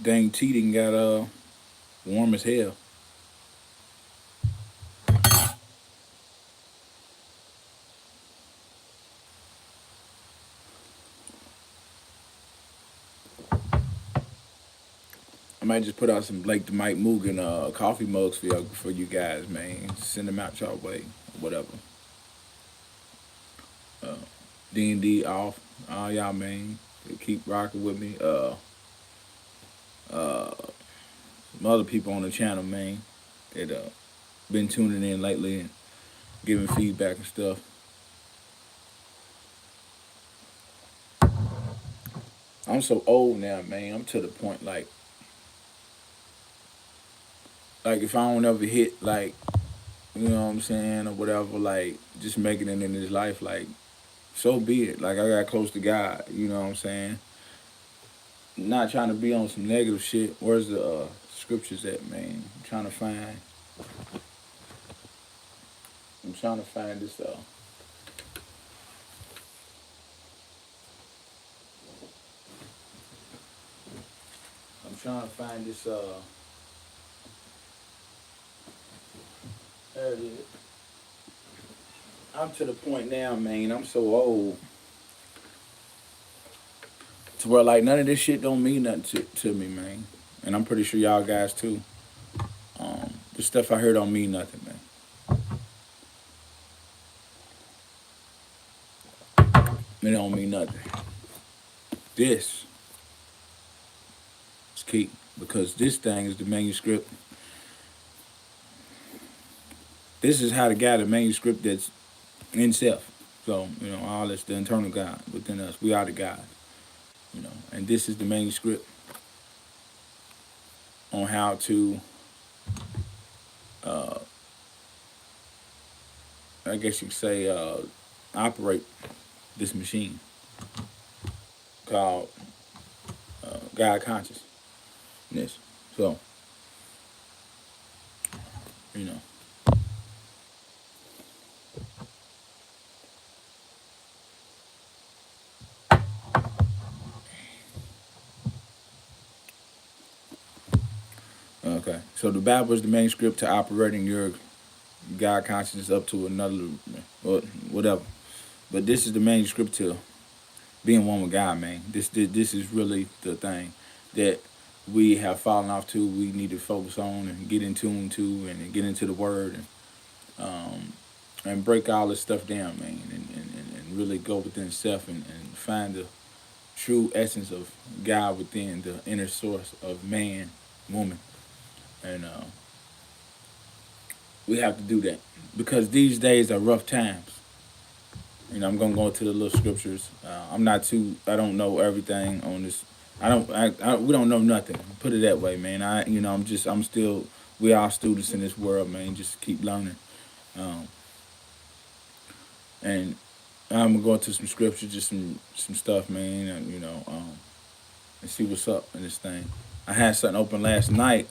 dang teething got warm as hell. I might just put out some Blake the Mike Mugen coffee mugs for you guys, man. Send them out y'all way, whatever. D&D off, all y'all, man. Keep rocking with me. Some other people on the channel, man, that been tuning in lately and giving feedback and stuff. I'm so old now, man. I'm to the point like if I don't ever hit like, you know what I'm saying, or whatever, like just making it in this life, like so be it. Like I got close to God, you know what I'm saying. Not trying to be on some negative shit. Where's the scriptures at, man? I'm trying to find this. I'm trying to find this. There it is. I'm to the point now, man. I'm so old to where like none of this shit don't mean nothing to me, man. And I'm pretty sure y'all guys too. The stuff I heard don't mean nothing, man. It don't mean nothing. This is key because this thing is the manuscript. This is how to guide the manuscript that's in self. So, you know, all that's the internal God within us. We are the God, you know. And this is the manuscript on how to, I guess you could say, operate this machine called God consciousness. So, you know. Okay. So the Bible is the manuscript to operating your God consciousness up to another, whatever. But this is the manuscript to being one with God, man. This is really the thing that we have fallen off to. We need to focus on and get in tune to, and get into the Word, and break all this stuff down, man, and really go within self and find the true essence of God within the inner source of man, woman, and we have to do that because these days are rough times. You know, I'm gonna go into the little scriptures. I'm not too. I don't know everything on this. I don't. we don't know nothing. Put it that way, man. You know, I'm still. We are students in this world, man. Just keep learning. Um, and I'm gonna go into some scripture, just some stuff, man. And, you know, and see what's up in this thing. I had something open last night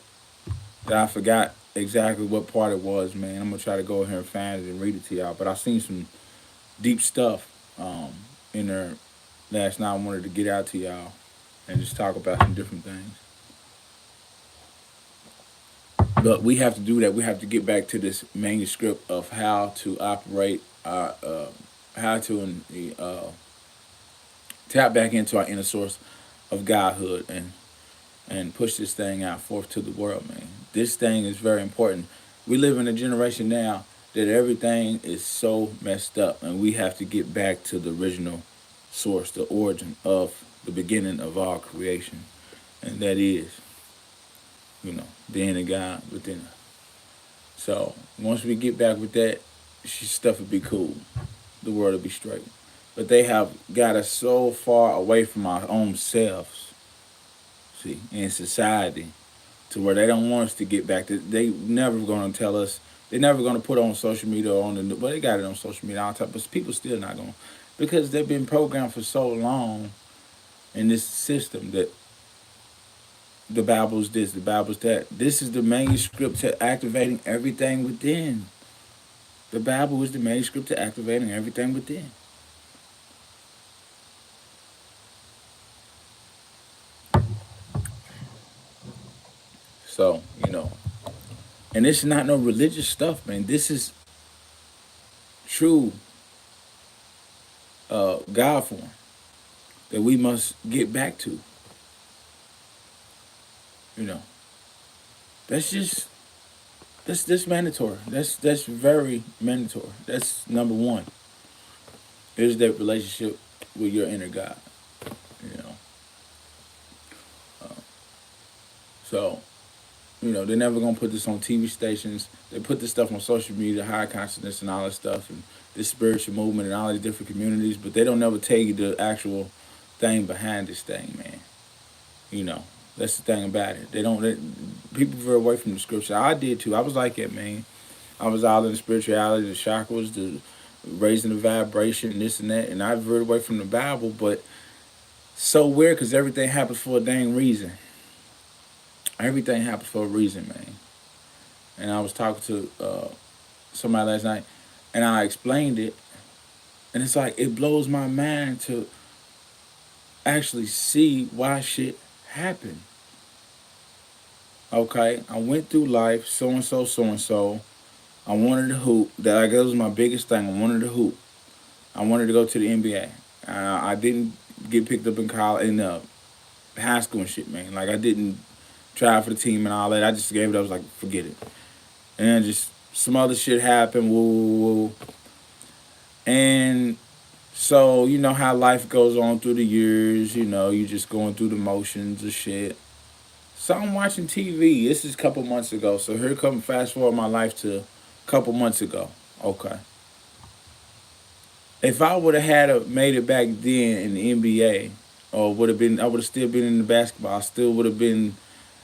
that I forgot exactly what part it was, man. I'm gonna try to go here and find it and read it to y'all. But I seen some deep stuff in there last night. I wanted to get out to y'all and just talk about some different things. But we have to do that. We have to get back to this manuscript of how to operate our, how to tap back into our inner source of Godhood and push this thing out forth to the world, man. This thing is very important. We live in a generation now that everything is so messed up, and we have to get back to the original source, the origin of the beginning of all creation, and that is, you know, the inner God within us. So once we get back with that, stuff will be cool. The world will be straight. But they have got us so far away from our own selves, see, in society, to where they don't want us to get back to. They never going to tell us. They're never going to put it on social media or on the. Well, they got it on social media all the time, but people still not going, because they've been programmed for so long in this system that the Bible's this, the Bible's that. This is the manuscript to activating everything within. The Bible is the manuscript to activating everything within. So, and it's not no religious stuff, man. This is true God form that we must get back to. You know, that's just that's mandatory. That's very mandatory. That's number one. Is that relationship with your inner God. You know, so they're never gonna put this on TV stations. They put this stuff on social media, high consciousness and all that stuff, and this spiritual movement and all these different communities. But they don't never tell you the actual thing behind this thing, man. You know, that's the thing about it. People veer away from the scripture. I did too. I was like that, man. I was all in the spirituality, the chakras, the raising the vibration, this and that, and I veered away from the Bible. But so weird because everything happens for a dang reason. Everything happens for a reason, man. And I was talking to somebody last night, and I explained it, and it's like it blows my mind to actually see why shit happened. Okay, I went through life, so and so, so and so. I wanted to hoop. That was my biggest thing. I wanted to hoop. I wanted to go to the NBA. I didn't get picked up in college, in high school and shit, man. Like I didn't try for the team and all that. I just gave it. I was like, forget it. And then just some other shit happened. Woo, woo, woo. And so you know how life goes on through the years. You just going through the motions of shit. So I'm watching TV. This is a couple months ago. So here come fast forward my life to a couple months ago. Okay. If I would have made it back then in the NBA, or I would have still been in the basketball. I still would have been.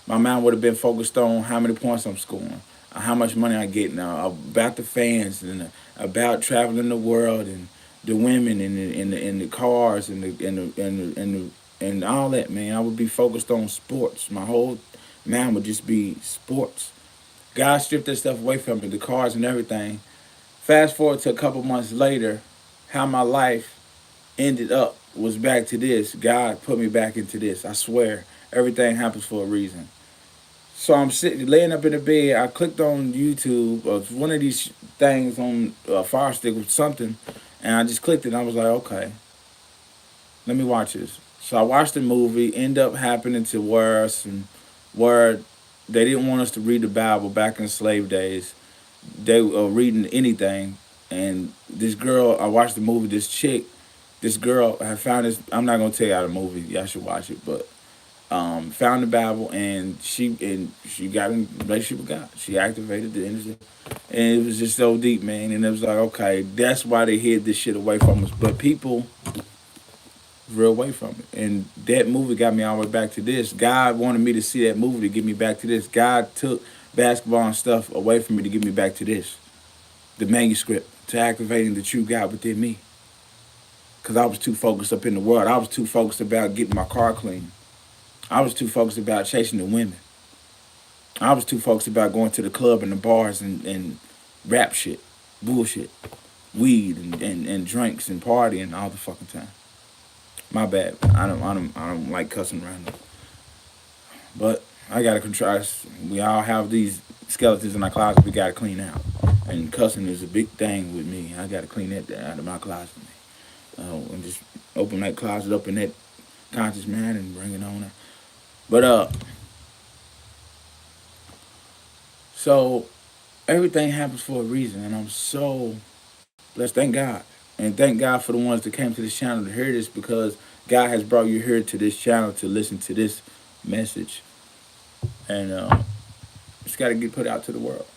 My mind would have been focused on how many points I'm scoring, how much money I get now, about the fans and about traveling the world and the women and the cars and all that, man. I would be focused on sports. My whole mind would just be sports. God stripped that stuff away from me, the cars and everything. Fast forward to a couple months later, how my life ended up was back to this. God put me back into this. I swear, everything happens for a reason. So I'm sitting, laying up in the bed. I clicked on YouTube, one of these things on Fire Stick or something, and I just clicked it. And I was like, okay, let me watch this. So I watched the movie. End up happening to where they didn't want us to read the Bible back in slave days. They were reading anything, and this girl, I watched the movie. This girl had found this. I'm not gonna tell you how the movie. Y'all should watch it, but found the Bible, and she got in a relationship with God. She activated the energy, and it was just so deep, man. And it was like, okay, that's why they hid this shit away from us. But people veer away from it, and that movie got me all the way back to this. God wanted me to see that movie to get me back to this. God took basketball and stuff away from me to get me back to this, the manuscript, to activating the true God within me. Because I was too focused up in the world. I was too focused about getting my car clean. I was too focused about chasing the women. I was too focused about going to the club and the bars and rap shit, bullshit, weed and drinks and partying all the fucking time. My bad. I don't like cussing around them. But I gotta contrast. We all have these skeletons in our closet we gotta clean out. And cussing is a big thing with me. I gotta clean that out of my closet. And just open that closet up in that conscious mind and bring it on. But so everything happens for a reason, and I'm so blessed. Thank God, and thank God for the ones that came to this channel to hear this, because God has brought you here to this channel to listen to this message, and it's got to get put out to the world.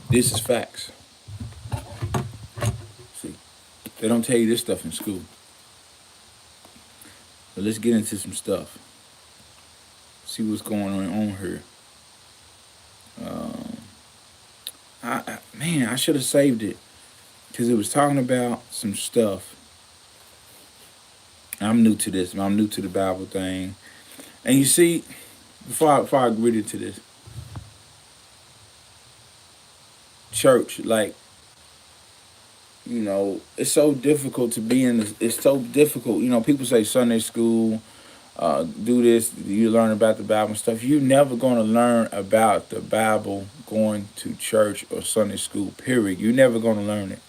This is facts. See, they don't tell you this stuff in school. But let's get into some stuff. See what's going on here. I should have saved it, because it was talking about some stuff. I'm new to this. I'm new to the Bible thing. And you see, before I read into this, church, like, it's so difficult to be in this. It's so difficult. People say Sunday school, do this, you learn about the Bible and stuff. You're never going to learn about the Bible going to church or Sunday school, period. You're never going to learn it.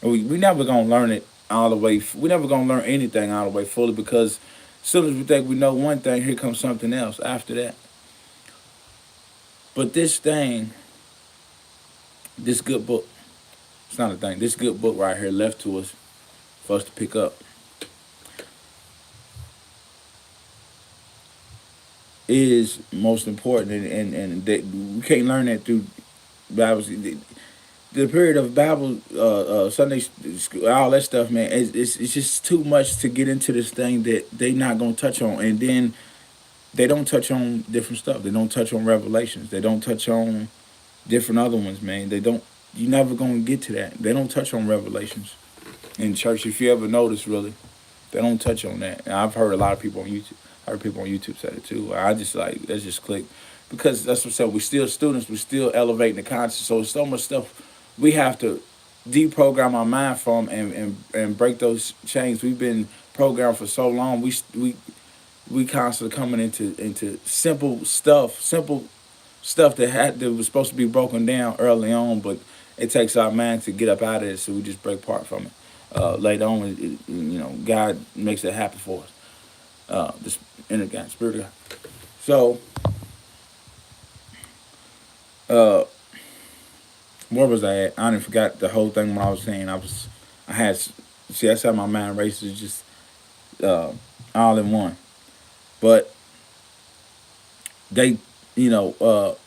We never going to learn it all the way. We never going to learn anything all the way fully because as soon as we think we know one thing, here comes something else after that. But this thing, this good book, it's not a thing. This good book right here left to us for us to pick up is most important, and that we can't learn that through Bible. The period of Bible, Sunday school, all that stuff, man, it's just too much to get into this thing that they not gonna touch on, and then they don't touch on different stuff. They don't touch on Revelations. They don't touch on different other ones, man. They don't. You never gonna get to that. They don't touch on Revelations in church. If you ever notice, really, they don't touch on that. And I've heard a lot of people on YouTube. I heard people on YouTube say it too. I just like let's just click because that's what I said. We still students. We still elevating the conscience. So so much stuff we have to deprogram our mind from and break those chains. We've been programmed for so long. We constantly coming into simple stuff that was supposed to be broken down early on, but it takes our mind to get up out of it, so we just break part from it. Later on, God makes it happen for us. This inner God, spirit of God. So, uh, where was I at? I didn't forgot the whole thing what I was saying. I had, see, that's how my mind races, just uh, all in one. But they, you know,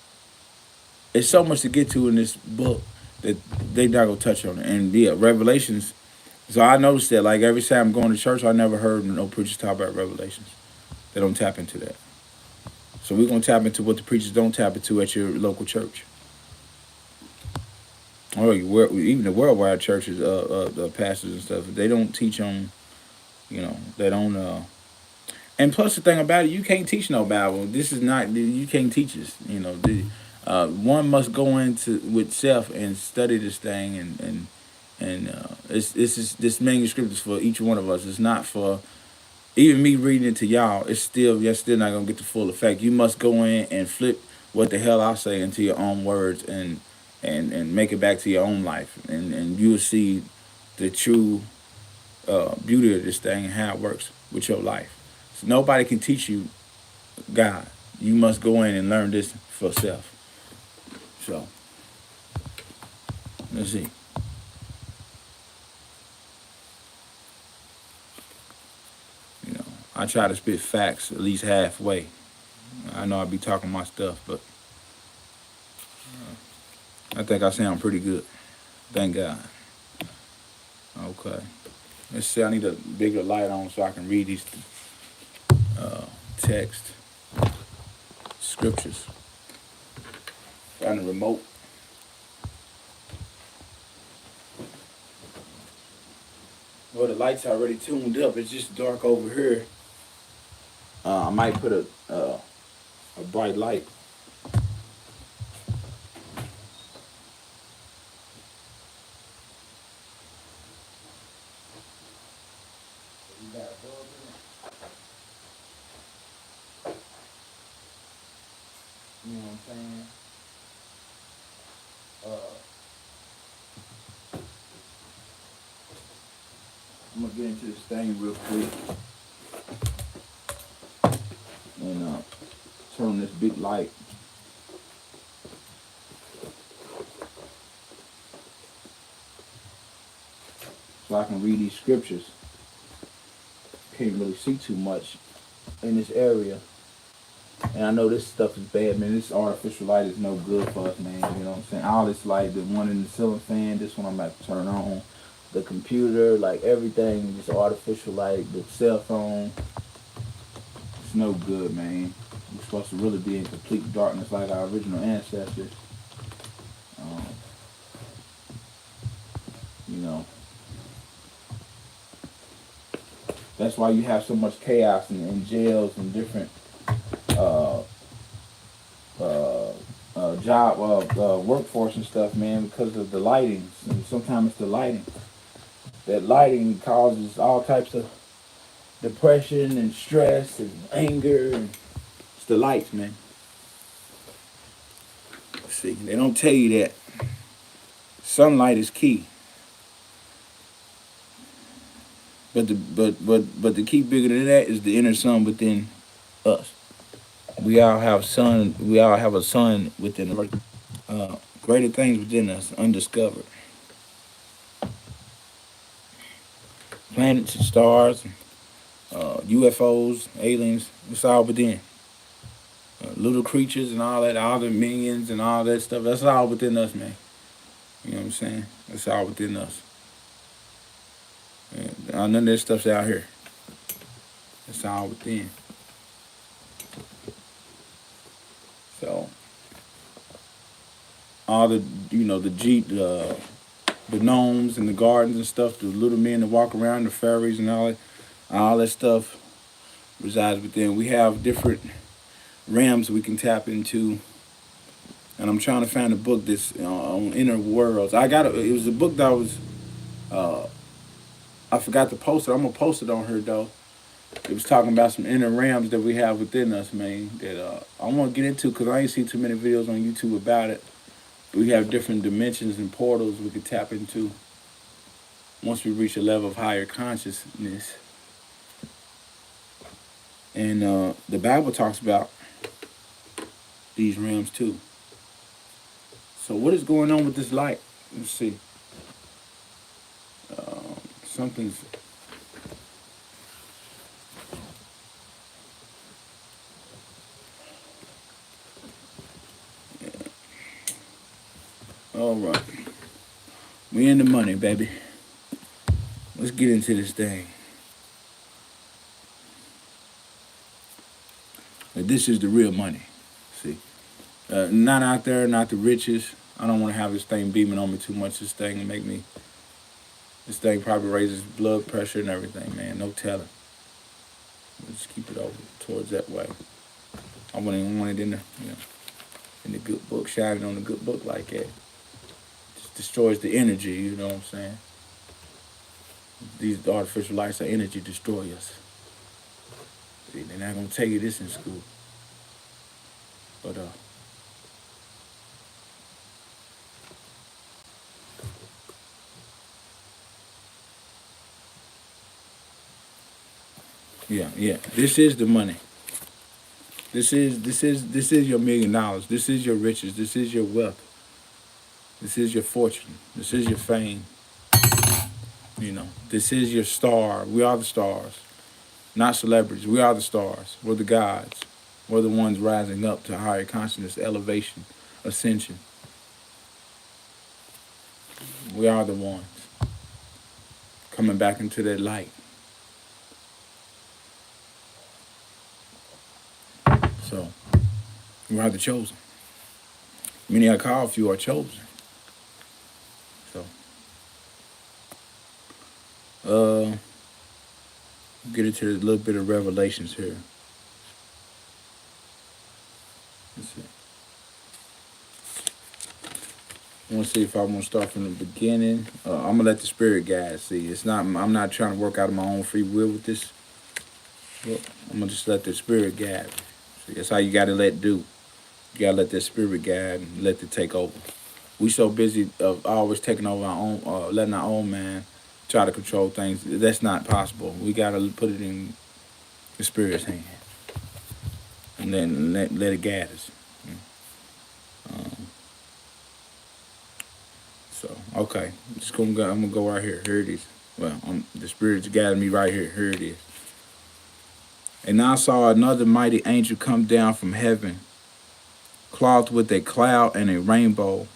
it's so much to get to in this book that they not gonna touch on it. And yeah, Revelations. So I noticed that like every time I'm going to church, I never heard no preachers talk about Revelations. They don't tap into that. So we're gonna tap into what the preachers don't tap into at your local church. Or even the worldwide churches, the pastors and stuff, they don't teach on, they don't. And plus, the thing about it, you can't teach no Bible. This is not you can't teach this. One must go into with self and study this thing, and this manuscript is for each one of us. It's not for even me reading it to y'all. You're still not gonna get the full effect. You must go in and flip what the hell I say into your own words and make it back to your own life, and you'll see the true beauty of this thing and how it works with your life. So nobody can teach you God. You must go in and learn this for self. So let's see. I try to spit facts at least halfway. I know I be talking my stuff, but I think I sound pretty good. Thank God. Okay. Let's see. I need a bigger light on so I can read these text scriptures. Find the remote. Well, the light's already tuned up. It's just dark over here. I might put a bright light. You know what I'm saying? I'm gonna get into this thing real quick and turn this big light. So I can read these scriptures. Can't really see too much in this area. And I know this stuff is bad, man. This artificial light is no good for us, man. You know what I'm saying? All this light, the one in the ceiling fan, this one I'm about to turn on. The computer, like everything, just artificial light, the cell phone. It's no good, man. We're supposed to really be in complete darkness like our original ancestors. That's why you have so much chaos in jails and different job workforce and stuff, man, because of the lighting. And sometimes it's the lighting. That lighting causes all types of depression and stress and anger. And it's the lights, man. See, they don't tell you that sunlight is key, but the key bigger than that is the inner sun within us. We all have sun. We all have a sun within us. Greater things within us, undiscovered planets and stars, UFOs, aliens. It's all within. Little creatures and all that, all the minions and all that stuff. That's all within us, man. You know what I'm saying? That's all within us. And none of that stuff's out here. It's all within. So all the the gnomes and the gardens and stuff, the little men that walk around, the fairies and all that stuff resides within. We have different realms we can tap into, and I'm trying to find a book that's on inner worlds. It was a book that I forgot to post it. I'm gonna post it on her though. It was talking about some inner realms that we have within us, man. That I want to get into because I ain't seen too many videos on YouTube about it. We have different dimensions and portals we could tap into once we reach a level of higher consciousness. And the Bible talks about these realms too. So what is going on with this light? Let's see. Something's... Yeah. All right. We in the money, baby. Let's get into this thing. But this is the real money. See, not out there, not the richest. I don't want to have this thing beaming on me too much. This thing will make me. This thing probably raises blood pressure and everything, man. No telling. Let's keep it over towards that way. I wouldn't even want it in in the good book, shining on the good book like that. Just destroys the energy. You know what I'm saying? These artificial lights are energy destroyers. See, they're not gonna tell you this in school. But yeah. This is the money. This is your $1,000,000. This is your riches. This is your wealth. This is your fortune. This is your fame. This is your star. We are the stars, not celebrities. We are the stars. We're the gods. We're the ones rising up to higher consciousness, elevation, ascension. We are the ones coming back into that light. So, we are the chosen. Many are called, few are chosen. So, get into a little bit of revelations here. Let's see. I want to see if I want to start from the beginning. I'm gonna let the spirit guide. See, it's not. I'm not trying to work out of my own free will with this. Look, I'm gonna just let the spirit guide. See, that's how you gotta let do. You gotta let that spirit guide and let it take over. We so busy of always taking over our own, letting our own man try to control things. That's not possible. We gotta put it in the spirit's hand, and then let it guide us. So okay, I'm gonna go right here. Here it is. Well, the spirit's guiding me right here. Here it is. And I saw another mighty angel come down from heaven, clothed with a cloud and a rainbow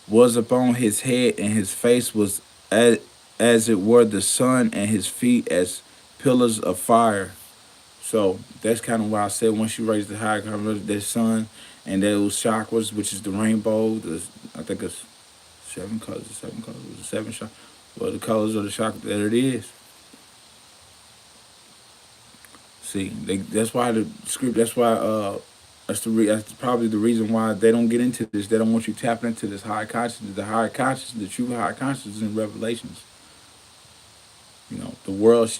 was upon his head, and his face was as it were the sun, and his feet as pillars of fire. So that's kind of why I said once you raise the higher consciousness, the sun and those chakras, which is the rainbow, I think it's 7 colors, the 7 chakras. Well, the colors of the chakra, there it is. See, that's why the script. That's why that's probably the reason why they don't get into this. They don't want you tapping into this higher consciousness, the higher consciousness, the true higher consciousness in Revelations. The world,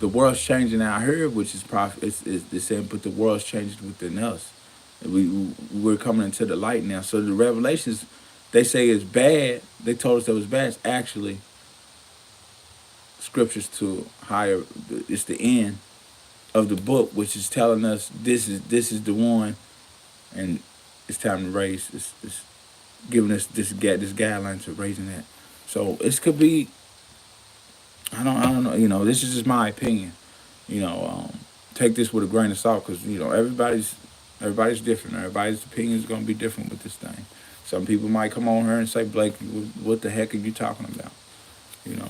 The world's changing out here, which is prophet. It's saying, but the world's changing within us. We're coming into the light now. So the revelations, they say it's bad. They told us that it was bad. It's actually scriptures to higher. It's the end of the book, which is telling us this is the one, and it's time to raise. It's giving us this guideline to raising that. So it could be. I don't know. This is just my opinion. You know, take this with a grain of salt because everybody's different. Everybody's opinion is going to be different with this thing. Some people might come on here and say, Blake, what the heck are you talking about? You know.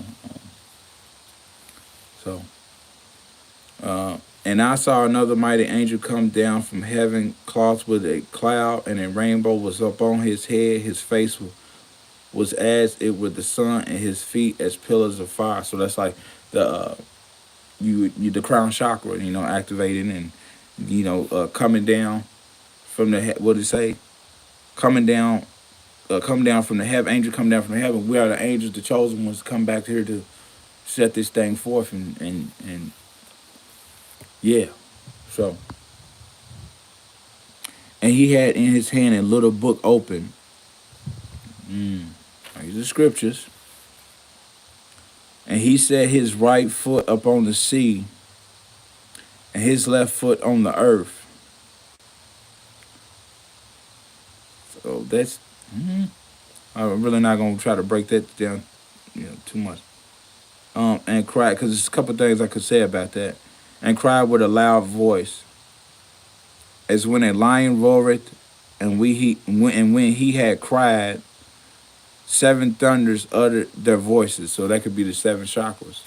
So, and I saw another mighty angel come down from heaven, clothed with a cloud, and a rainbow was up on his head. His face was as it were the sun, and his feet as pillars of fire. So that's like the the crown chakra, activating and coming down from the what did it say? Coming down, come down from the heaven. Angel come down from the heaven. We are the angels, the chosen ones, to come back here to set this thing forth and yeah. So, and he had in his hand a little book open. These are scriptures. And he set his right foot upon the sea, and his left foot on the earth. So that's. I'm really not gonna try to break that down, too much. And cried, because there's a couple things I could say about that. And cried with a loud voice, as when a lion roareth, and when he had cried, seven thunders uttered their voices. So that could be the seven chakras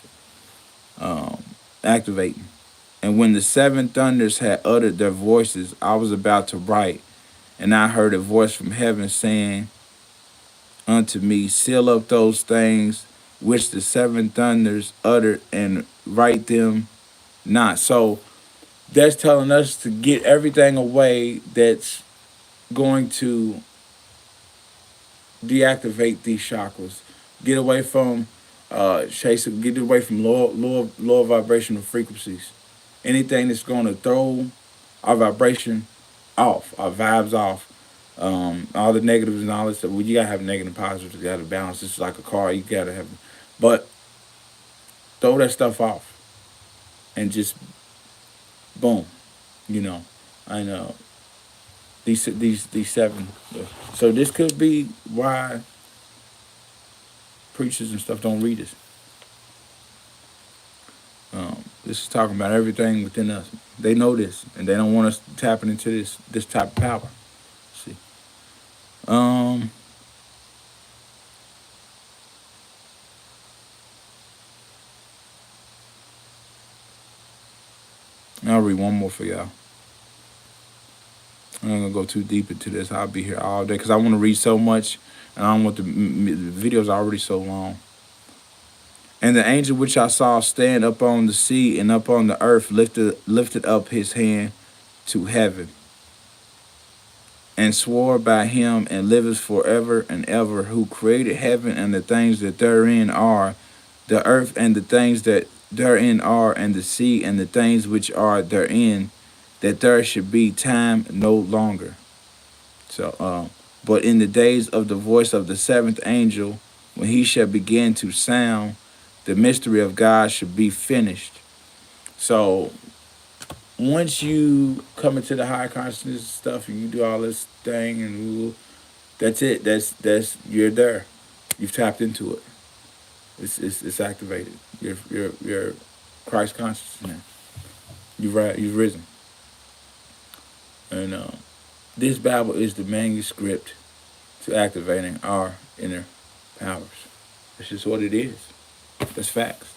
activating. And when the seven thunders had uttered their voices, I was about to write, and I heard a voice from heaven saying unto me, seal up those things which the seven thunders uttered, and write them not. So that's telling us to get everything away that's going to deactivate these chakras. Get away from get away from lower vibrational frequencies. Anything that's going to throw our vibration off, our vibes off. All the negatives and all this stuff. Well, you gotta have negative and positives. You gotta balance. It's like a car. You gotta have, but throw that stuff off and just boom. I know these seven. So this could be why preachers and stuff don't read this. This is talking about everything within us. They know this, and they don't want us tapping into this type of power. See, I'll read one more for y'all. I'm not gonna go too deep into this. I'll be here all day because I want to read so much, and I don't want the videos are already so long. And the angel which I saw stand up on the sea and up on the earth lifted up his hand to heaven, and swore by him and liveth forever and ever, who created heaven and the things that therein are, the earth and the things that therein are, and the sea and the things which are therein, that there should be time no longer. So, but in the days of the voice of the seventh angel, when he shall begin to sound, the mystery of God should be finished. So once you come into the high consciousness stuff and you do all this thing and that's it. That's you're there. You've tapped into it. It's activated. You're Christ conscious now. You've risen. And this Bible is the manuscript to activating our inner powers. That's just what it is. That's facts.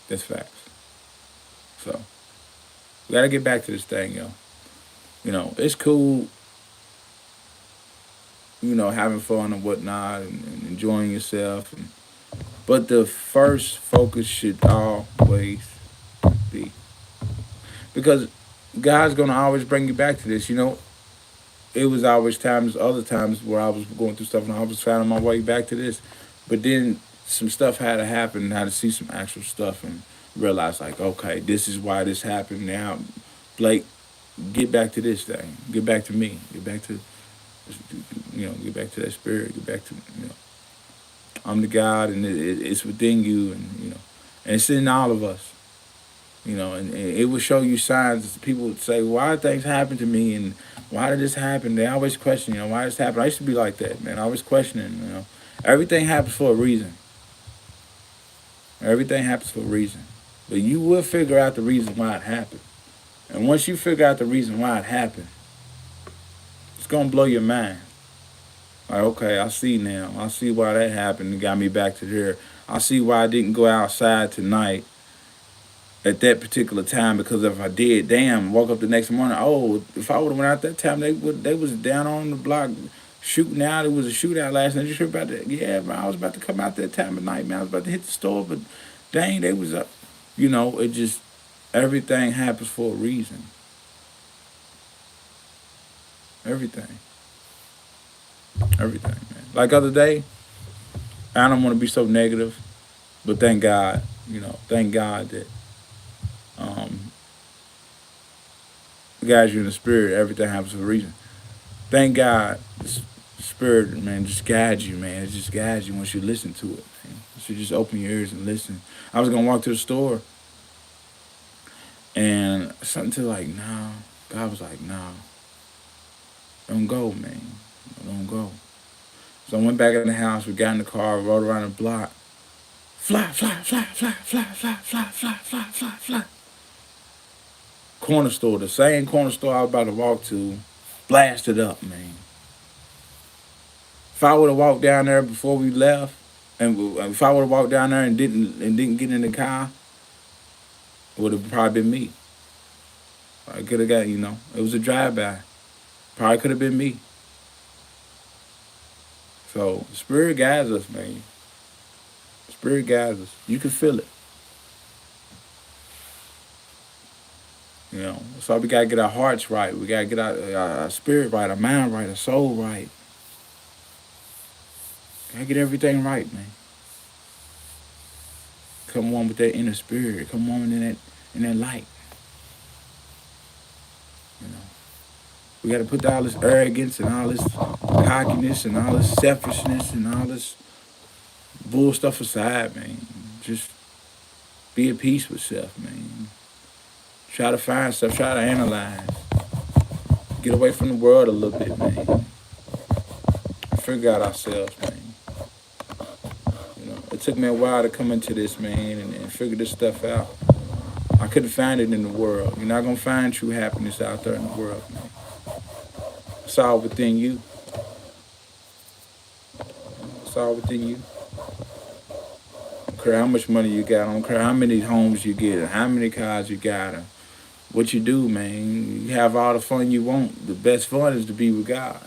That's facts. So we gotta get back to this thing, yo. It's cool, having fun and whatnot and enjoying yourself. But the first focus should always be, because God's gonna always bring you back to this. It was always other times where I was going through stuff and I was finding my way back to this. But then some stuff had to happen, had to see some actual stuff and realize like, okay, this is why this happened. Now, Blake, get back to this thing. Get back to me. Get back to, get back to that spirit. Get back to, I'm the God, and it's within you, and it's in all of us. And it will show you signs. People would say, why did things happen to me, and why did this happen? They always question, why this happened. I used to be like that, man. I was questioning, Everything happens for a reason. Everything happens for a reason. But you will figure out the reason why it happened. And once you figure out the reason why it happened, it's going to blow your mind. Like, okay, I see now. I see why that happened and got me back to there. I see why I didn't go outside tonight at that particular time, because if I did, damn, woke up the next morning, oh, if I would have went out that time, they was down on the block shooting out. It was a shootout last night. You sure about that? Yeah, man, I was about to come out that time of night, man. I was about to hit the store, but dang, they was up. It just, everything happens for a reason. Everything. Everything, man. Like other day, I don't want to be so negative, but thank God, thank God that guys, you in the spirit, everything happens for a reason. Thank God the spirit, man, just guides you, man. It just guides you once you listen to it, man. So just open your ears and listen. I was going to walk to the store, and something to like, no. God was like, no. Don't go, man. Don't go. So I went back in the house. We got in the car, rode around the block. Fly, fly, fly, fly, fly, fly, fly, fly, fly, fly, fly. Corner store, the same corner store I was about to walk to, blasted up, man. If I would have walked down there before we left, and if I would have walked down there and didn't get in the car, it would have probably been me. I could have got, it was a drive-by. Probably could have been me. So, Spirit guides us, man. Spirit guides us. You can feel it. So we got to get our hearts right. We got to get our spirit right, our mind right, our soul right. Got to get everything right, man. Come on with that inner spirit. Come on in that light. We got to put all this arrogance and all this cockiness and all this selfishness and all this bull stuff aside, man. Just be at peace with self, man. Try to find stuff. Try to analyze. Get away from the world a little bit, man. Figure out ourselves, man. It took me a while to come into this, man, and figure this stuff out. I couldn't find it in the world. You're not going to find true happiness out there in the world, man. It's all within you. It's all within you. I don't care how much money you got. I don't care how many homes you get or how many cars you got or what you do, man. You have all the fun you want. The best fun is to be with God.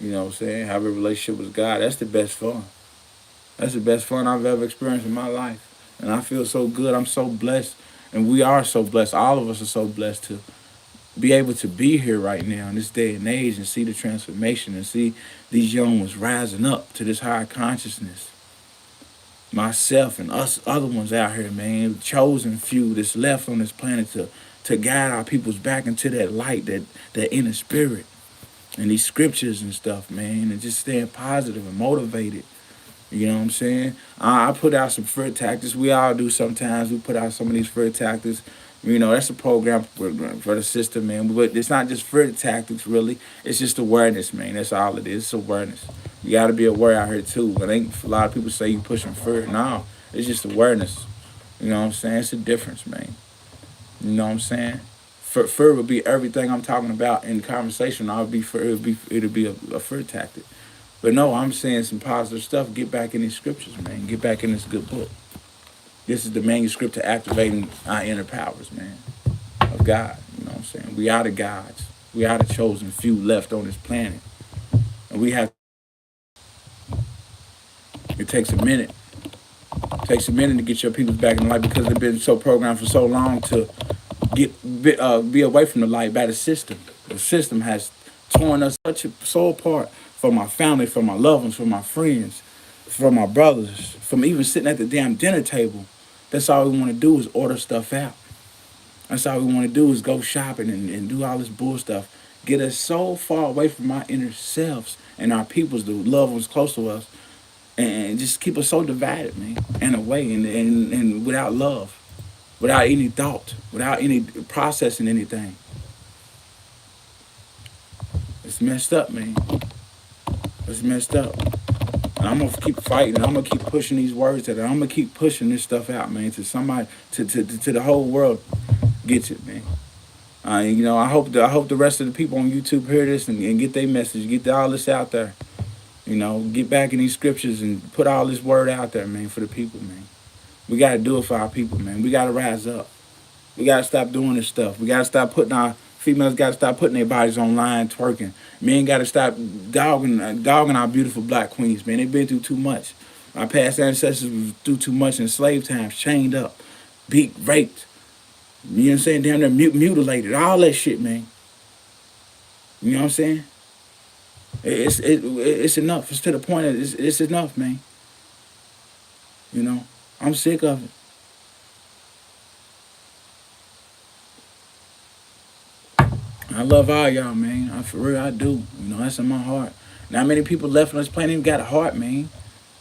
You know what I'm saying? Have a relationship with God. That's the best fun. That's the best fun I've ever experienced in my life. And I feel so good. I'm so blessed. And we are so blessed. All of us are so blessed to be able to be here right now in this day and age and see the transformation and see these young ones rising up to this higher consciousness. Myself and us other ones out here, man, chosen few that's left on this planet to guide our peoples back into that light, that inner spirit. And these scriptures and stuff, man, and just staying positive and motivated. You know what I'm saying? I put out some fear tactics. We all do sometimes. We put out some of these fear tactics. That's a program for the system, man. But it's not just fear tactics, really. It's just awareness, man. That's all it is. It's awareness. You got to be aware out here, too. But a lot of people say you pushing fear. No, it's just awareness. You know what I'm saying? It's a difference, man. You know what I'm saying? Fear would be everything I'm talking about in conversation. It'll be a fear tactic. But no, I'm saying some positive stuff. Get back in these scriptures, man. Get back in this good book. This is the manuscript to activating our inner powers, man, of God. You know what I'm saying? We are the gods. We are the chosen few left on this planet. And we have, it takes a minute. It takes a minute to get your people back in the light because they've been so programmed for so long to be away from the light by the system. The system has torn us so apart from my family, from my loved ones, from my friends. for my brothers, from even sitting at the damn dinner table. That's all we want to do is order stuff out. That's all we want to do is go shopping and do all this bull stuff. Get us so far away from our inner selves and our peoples, the loved ones close to us, and just keep us so divided, man, and away, and without love, without any thought, without any processing anything. It's messed up, man. It's messed up. And I'm gonna keep fighting. I'm gonna keep pushing these words out. I'm gonna keep pushing this stuff out, man, to somebody, to the whole world gets it, man. I hope the rest of the people on YouTube hear this and get their message, get all this out there. Get back in these scriptures and put all this word out there, man, for the people, man. We gotta do it for our people, man. We gotta rise up. We gotta stop doing this stuff. We gotta stop putting our females gotta stop putting their bodies online twerking. Men gotta stop dogging our beautiful black queens, man. They've been through too much. Our past ancestors was through too much in slave times, chained up, beat, raped. You know what I'm saying? Damn near mutilated, all that shit, man. You know what I'm saying? It's enough. It's to the point that it's enough, man. I'm sick of it. I love all y'all, man. For real, I do. That's in my heart. Not many people left on this planet even got a heart, man.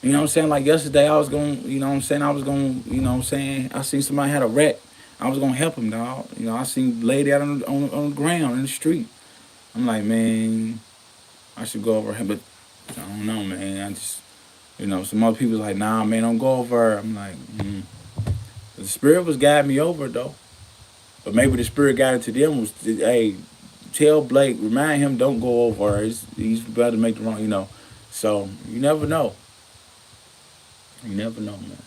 You know what I'm saying? Like yesterday, I was going, I was going, I seen somebody had a wreck. I was going to help him, dog. I seen a lady out on the ground in the street. I'm like, man, I should go over her. But I don't know, man. I just, some other people like, nah, man, don't go over her. I'm like, The spirit was guiding me over, though. But maybe the spirit guided to them was, hey, tell Blake, remind him, don't go over her. He's about to make the wrong, So you never know. You never know, man.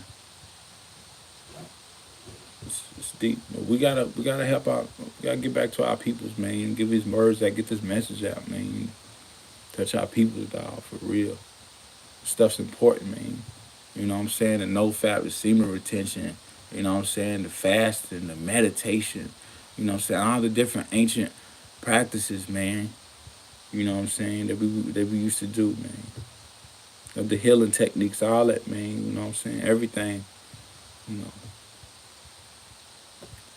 It's deep. But we gotta help out. We gotta get back to our peoples, man. Give these words that get this message out, man. Touch our peoples, dog, for real. Stuff's important, man. You know what I'm saying? The no fat, the semen retention. You know what I'm saying? The fasting, the meditation. You know what I'm saying? All the different ancient practices, man. You know what I'm saying? That we used to do, man. Of the healing techniques, all that, man. You know what I'm saying? Everything.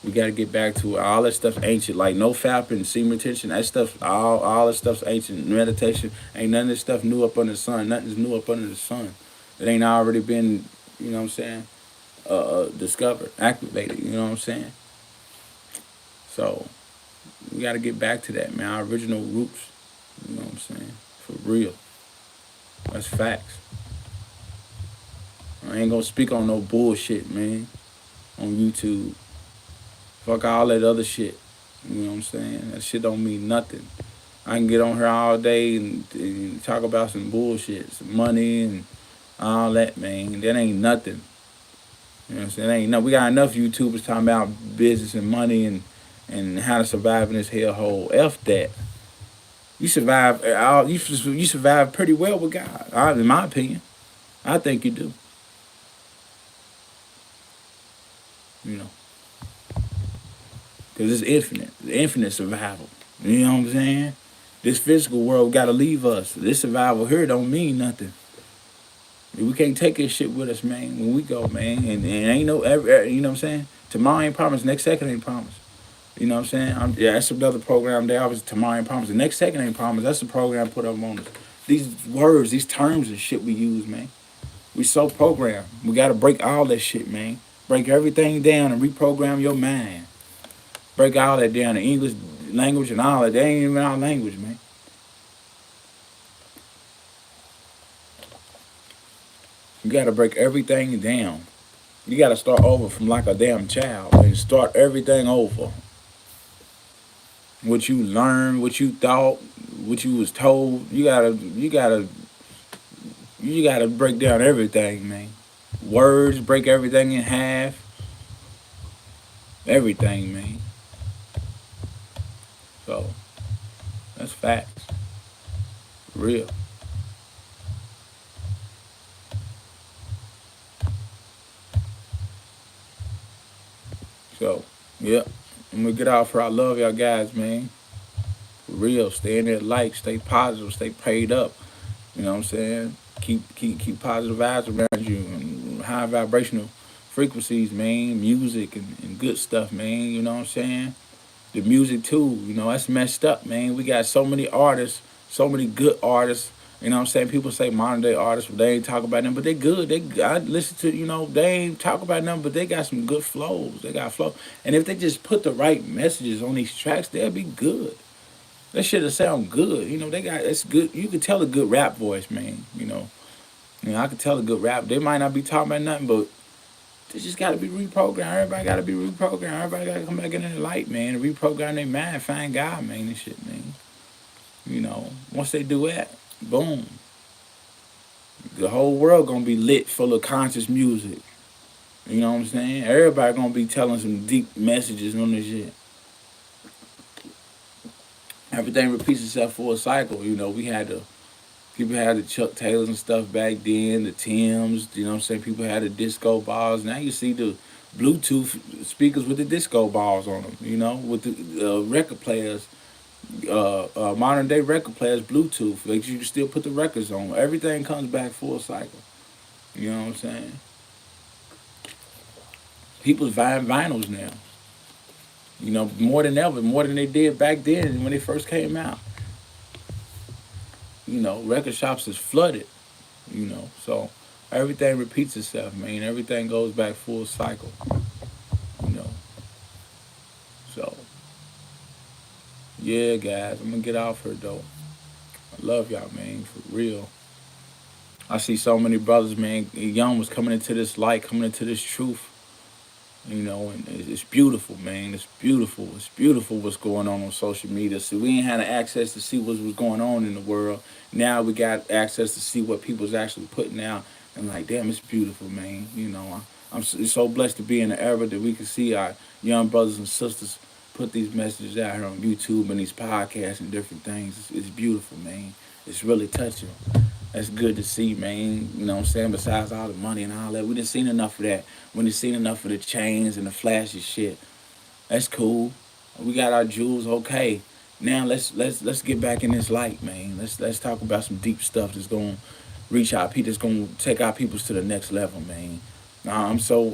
We got to get back to it. All that stuff's ancient. Like no fapping, semen retention, that stuff, all that stuff's ancient. Meditation, ain't none of this stuff new up under the sun. Nothing's new up under the sun. It ain't already been, you know what I'm saying, discovered, activated, you know what I'm saying? So, we got to get back to that, man. Our original roots, you know what I'm saying? For real. That's facts. I ain't gonna speak on no bullshit, man, on YouTube. Fuck all that other shit. You know what I'm saying? That shit don't mean nothing. I can get on here all day and talk about some bullshit, some money and all that, man. That ain't nothing. You know what I'm saying? That ain't nothing. We got enough YouTubers talking about business and money and how to survive in this hellhole. F that. You survive. You survive pretty well with God, in my opinion. I think you do. Because it's infinite. Infinite survival. You know what I'm saying? This physical world got to leave us. This survival here don't mean nothing. We can't take this shit with us, man, when we go, man. And ain't no, you know what I'm saying? Tomorrow ain't promised. Next second ain't promised. You know what I'm saying? That's another program there. Obviously, tomorrow ain't promised. The next second ain't promised. That's the program put up on us. These words, these terms and shit we use, man. We so programmed. We got to break all that shit, man. Break everything down and reprogram your mind. Break all that down, the English language and all that. They ain't even our language, man. You got to break everything down. You got to start over from like a damn child and start everything over. What you learned, what you thought, what you was told. You gotta break down everything, man. Words, break everything in half. Everything, man. So, that's facts. Real. So, yeah. I'm gonna get off here. I love y'all guys, man. For real. Stay in there, stay positive, stay prayed up. You know what I'm saying? Keep positive vibes around you and high vibrational frequencies, man. Music and good stuff, man. You know what I'm saying? The music too, that's messed up, man. We got so many artists, so many good artists. You know what I'm saying? People say modern day artists, but they ain't talk about them, but they good. I listen to, they ain't talk about them, but they got some good flows. They got flow. And if they just put the right messages on these tracks, they'll be good. That shit'll sound good. They got it's good. You can tell a good rap voice, man. I can tell a good rap. They might not be talking about nothing, but they just got to be reprogrammed. Everybody got to be reprogrammed. Everybody got to come back in the light, man, and reprogram their mind, find God, man, and shit, man. Once they do that, boom, the whole world gonna be lit full of conscious music. You know what I'm saying? Everybody gonna be telling some deep messages on this shit. Everything repeats itself for a cycle. We had the people had the Chuck Taylors and stuff back then, the Timbs. You know what I'm saying? People had the disco balls. Now you see the Bluetooth speakers with the disco balls on them. With the record players, modern day record players, Bluetooth. Like you can still put the records on. Everything comes back full cycle. You know what I'm saying? People's buying vinyls now. More than ever, more than they did back then when they first came out. Record shops is flooded. So everything repeats itself, man. Everything goes back full cycle. You know. So yeah, guys, I'm gonna get off here though. I love y'all, man, for real. I see so many brothers, man. Young was coming into this light, coming into this truth. And it's beautiful, man. It's beautiful. It's beautiful what's going on social media. So we ain't had access to see what was going on in the world. Now we got access to see what people's actually putting out. And like, damn, it's beautiful, man. I'm so blessed to be in the era that we can see our young brothers and sisters put these messages out here on YouTube and these podcasts and different things. It's beautiful, man. It's really touching. That's good to see, man. You know what I'm saying? Besides all the money and all that, we done seen enough of that. We done seen enough of the chains and the flashy shit. That's cool. We got our jewels, okay. Now let's get back in this light, man. Let's talk about some deep stuff that's gonna reach our people. That's gonna take our peoples to the next level, man. I'm so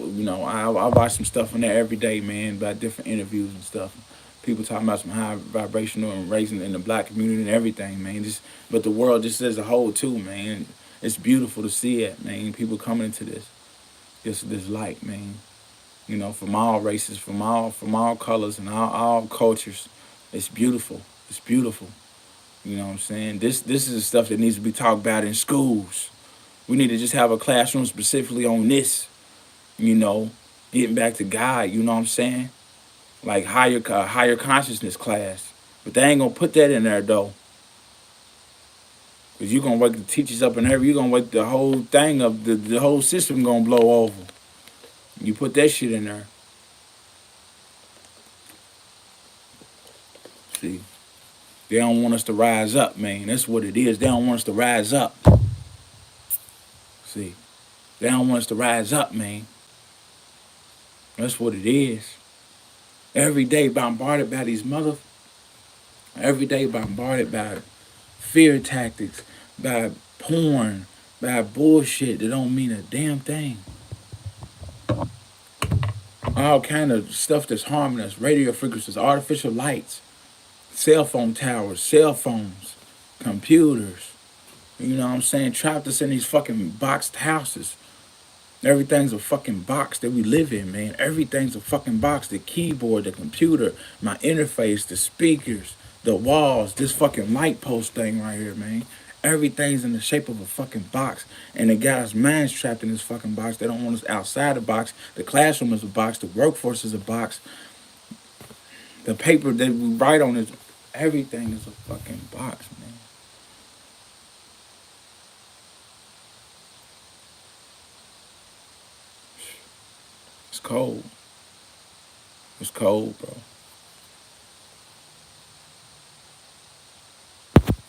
I watch some stuff on there every day, man, about different interviews and stuff. People talking about some high vibrational and raising in the black community and everything, man. But the world just as a whole too, man. It's beautiful to see it, man. People coming into this light, man. From all races, from all colors and all cultures. It's beautiful. It's beautiful. You know what I'm saying? This is the stuff that needs to be talked about in schools. We need to just have a classroom specifically on this. Getting back to God. You know what I'm saying? Like higher consciousness class. But they ain't gonna put that in there though. Cause you gonna wake the teachers up and you gonna wake the whole thing up, the whole system gonna blow over. You put that shit in there. See. They don't want us to rise up, man. That's what it is. They don't want us to rise up. See. They don't want us to rise up, man. That's what it is. Every day bombarded by these every day bombarded by fear tactics, by porn, by bullshit that don't mean a damn thing. All kind of stuff that's harming us, radio frequencies, artificial lights, cell phone towers, cell phones, computers. You know what I'm saying? Trapped us in these fucking boxed houses. Everything's a fucking box that we live in, man. Everything's a fucking box. The keyboard, the computer, my interface, the speakers, the walls, this fucking light post thing right here, man. Everything's in the shape of a fucking box. And they got us minds trapped in this fucking box. They don't want us outside the box. The classroom is a box. The workforce is a box. The paper that we write on is everything is a fucking box, man. It's cold. It's cold, bro.